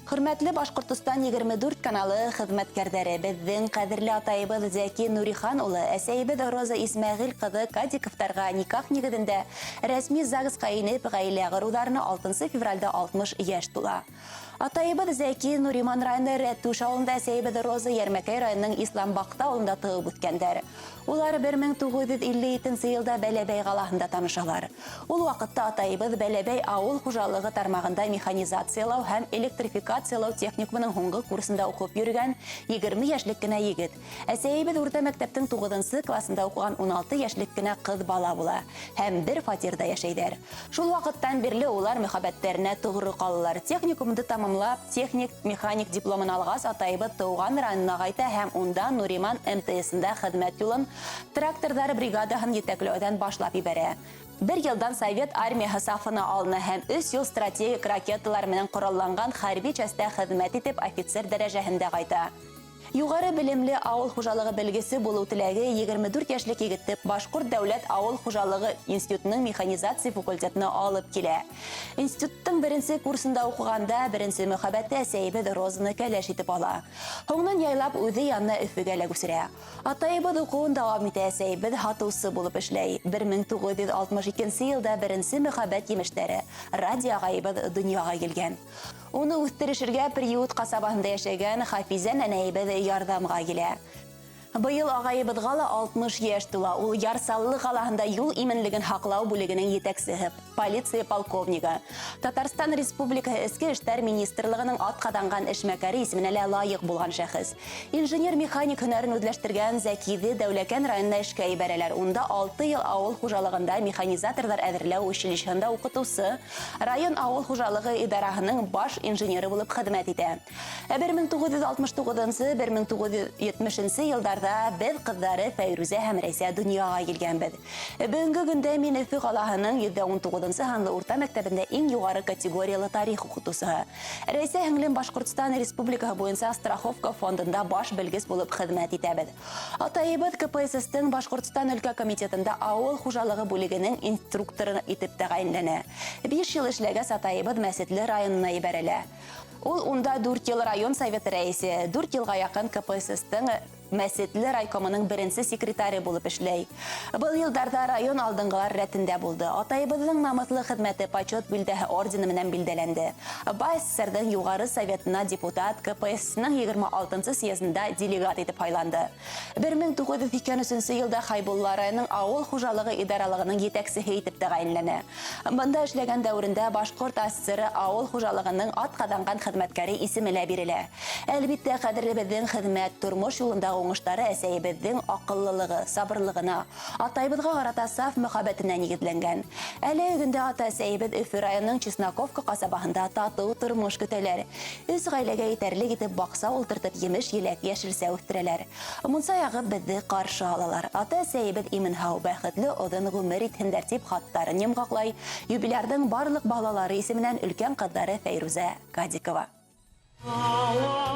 Хөрмәтле Башкортстан 24 каналы хезмәткәрләре, безнең кадерле атайыбыз Зәки Нурихан улы, әсәйбез Роза Исмәгыйль кызы Кадиковтарга никах нигезендә рәсми ЗАГСка инеп, гаилә горуларына 6 февральдә 60 яшь тула. Атайыбыз Зәки Нуриман районы Рәттүш авылында әсәйбез Роза Ярмәкәй районының Исламбакта авылында туып үткәндәр. Улар 1957 елда Бәләбәй қаласында танышалар. Ул вакытта атайыбыз Бәләбәй авыл хуҗалыгы тармагында механизациялау һәм электрификациялау техникумының һуңгы курсында укып йөргән 20 яшьлек кенә егет. Әсәйбез урта мәктәптең 9 классында укыган 16 яшьлек кенә кыз бала була һәм бер фатирда яшәйдер. Шул вакыттан бирле улар мөхәббәтләренә тугры калалар. Техникумды тамамлап, техник-механик дипломын алгас, атайыбыз туган районына кайта һәм унда Нуриман МТСында хезмәт юлын трактордар бригадаһын җитәкләүдән башлап ибәрә. Bir yıldan Sovet armиясы сафына алына һәм 3 ел стратегик ракеталар менән коралланган хәрби частьтә хезмәт итеп офицер дәрәҗәһендә кайта. Югары белемле авыл хуҗалыгы белгесе булу теләге 24 яшьлек егетне Башкорт дәүләт авыл хуҗалыгы институтының механизация факультетына алып килә. Институттың беренче курсында укыганда беренче мөхәббәте әсәйбез Розаны кәләш итеп ала. Һуңнан яйлап үзе янына Өфөгә үсерә. Атайыбыз укуын дәвам итә, әсәйбез хатусы булып эшләй. 1962 елда беренче мөхәббәт имештәре радиога дөньяга килгән. Уны үстерешергә приют касабасында яшәгән Хафиза нәнәйбез ярдәмгә килә. Быел агайыбызга 60 яшь тула. Ул Ярсаллы каласында юл именлеген хаклау бүлегенең җитәкчесе, полиция полковнигы. Татарстан Республикасы Эчке эшләр министрлыгының аткаданган эшмәкәре исеменә лаек булган шәхес. Инженер-механик һөнәрен үзләштергән Зәкиде Дәүләкән районына эшкә ибәрәләр. Унда 6 ел авыл хуҗалыгында механизаторлар әзерләү училищесында укытучы, район авыл хуҗалыгы идарәһенең баш инженеры булып хезмәт итә. 1969-1970 елларда без кызлары Фәйрүзә һәм Рәйсә дөньяга килгәнбез. Бүгенге көндә мин Өфө каласының 119 санлы урта мәктәбендә иң югары категориялы тарих укытучысы. Рәйсә һеңлем Башкортстан Республикасы буенча страховка фондында баш белгес булып хезмәт итәбез. Атайыбыз КПССның Башкортстан өлкә комитетында авыл хуҗалыгы бүлегенең инструкторы итеп тәгаенләнә. 5 ел эшләгәч атайыбыз Мәсетле районына ибәрелә. Ул унда 4 ел район советы рәисе, 4 елга якын КПССның Мәсетле райкомының беренче секретаре булып эшләй. Бу елларда район алдынгылар рәтендә булды. Атайыбызның намыслы хезмәте почет билдәһе ордены менән билдәләнде. БАССРның югары советына депутат, КПССның 26-нчы съездында делегат итеп сайланды. 1983 елда Хайбулла районының авыл хуҗалыгы идаралыгының җитәкчесе итеп тәгаенләнә. Монда эшләгән дәврендә Башкорт АССР авыл хуҗалыгының аткаданган хезмәткәре исеменә бирелә. Әлбиттә, кадерлебезнең хезмәт тормыш юлында уңыштары әсәйбезнең акыллылыгы, сабырлыгына, атайыбызга карата саф мөхәббәтенә нигезләнгән. Әле гөндә ата-әсәйбез Өфө районының Чесноковка касабасында тату тормыш көтәләр. Үз гаиләгә итәрлек итеп бакса ултыртып емеш-еләк яшелсә үстерәләр. Монса ягып безне каршы алалар. Ата-әсәйбез имен-һау, бәхетле одан гомер итһендер дип хаттарын йомгаклай. Юбилярның барлык балалары исеменнән өлкән кызлары Фәйрүзә Кадикова. Olmaz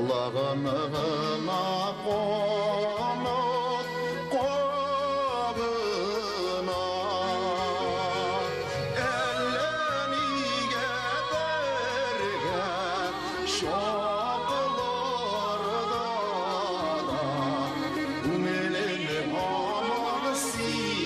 Аллағынығына қонып қобына әлләніге бірге шоқылырда да көңілім аман сені